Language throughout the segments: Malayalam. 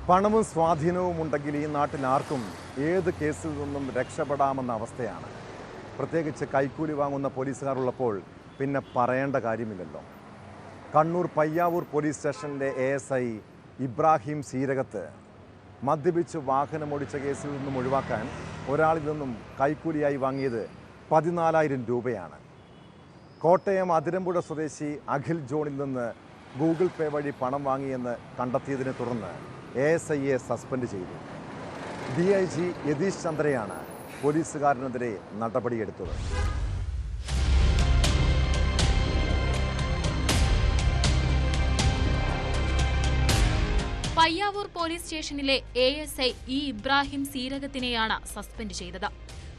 പണവും സ്വാധീനവും ഉണ്ടെങ്കിൽ ഈ നാട്ടിൽ ആർക്കും ഏത് കേസിൽ നിന്നും രക്ഷപ്പെടാമെന്ന അവസ്ഥയാണ്. പ്രത്യേകിച്ച് കൈക്കൂലി വാങ്ങുന്ന പോലീസുകാരുള്ളപ്പോൾ പിന്നെ പറയേണ്ട കാര്യമില്ലല്ലോ. കണ്ണൂർ പയ്യാവൂർ പോലീസ് സ്റ്റേഷനിലെ ASI ഇബ്രാഹിം സീരകത്ത് മദ്യപിച്ച് വാഹനമോടിച്ച കേസിൽ നിന്നും ഒഴിവാക്കാൻ ഒരാളിൽ നിന്നും കൈക്കൂലിയായി വാങ്ങിയത് 14,000 രൂപയാണ്. കോട്ടയം അതിരമ്പുഴ സ്വദേശി അഖിൽ ജോണിൽ നിന്ന് ഗൂഗിൾ പേ വഴി പണം വാങ്ങിയെന്ന് കണ്ടെത്തിയതിനെ തുടർന്ന് ASIയെ സസ്പെൻഡ് ചെയ്തു. DIG യതീഷ് ചന്ദ്രയാണ് പോലീസുകാരനെതിരെ നടപടിയെടുത്തത്. പയ്യാവൂർ പോലീസ് സ്റ്റേഷനിലെ ASI ഇബ്രാഹിം സീരകത്തിനെയാണ് സസ്പെൻഡ് ചെയ്തത്.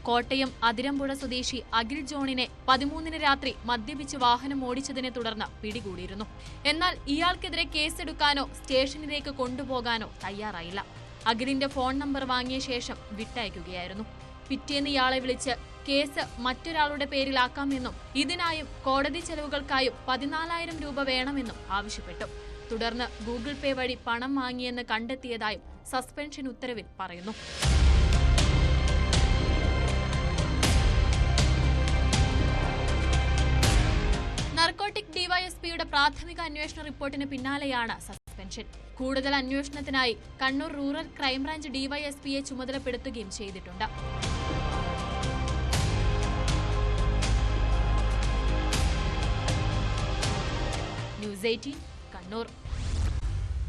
കോട്ടയം അതിരമ്പുഴ സ്വദേശി അഖിൽ ജോണിനെ 13-ന് രാത്രി മദ്യപിച്ച് വാഹനം ഓടിച്ചതിനെ തുടർന്ന് പിടികൂടിയിരുന്നു. എന്നാൽ ഇയാൾക്കെതിരെ കേസെടുക്കാനോ സ്റ്റേഷനിലേക്ക് കൊണ്ടുപോകാനോ തയ്യാറായില്ല. അഖിലിന്റെ ഫോൺ നമ്പർ വാങ്ങിയ ശേഷം വിട്ടയക്കുകയായിരുന്നു. പിറ്റേന്ന് ഇയാളെ വിളിച്ച് കേസ് മറ്റൊരാളുടെ പേരിലാക്കാമെന്നും ഇതിനായും കോടതി ചെലവുകൾക്കായും 14,000 രൂപ വേണമെന്നും ആവശ്യപ്പെട്ടു. തുടർന്ന് ഗൂഗിൾ പേ വഴി പണം വാങ്ങിയെന്ന് കണ്ടെത്തിയതായും സസ്പെൻഷൻ ഉത്തരവിൽ പറയുന്നു. നർക്കോട്ടിക് ഡിവൈഎസ്പിയുടെ പ്രാഥമിക അന്വേഷണ റിപ്പോർട്ടിന് പിന്നാലെയാണ് സസ്പെൻഷൻ. കൂടുതൽ അന്വേഷണത്തിനായി കണ്ണൂർ റൂറൽ ക്രൈംബ്രാഞ്ച് ഡിവൈഎസ്പിയെ ചുമതലപ്പെടുത്തുകയും ചെയ്തിട്ടുണ്ട്. ന്യൂസ് 18 കണ്ണൂർ.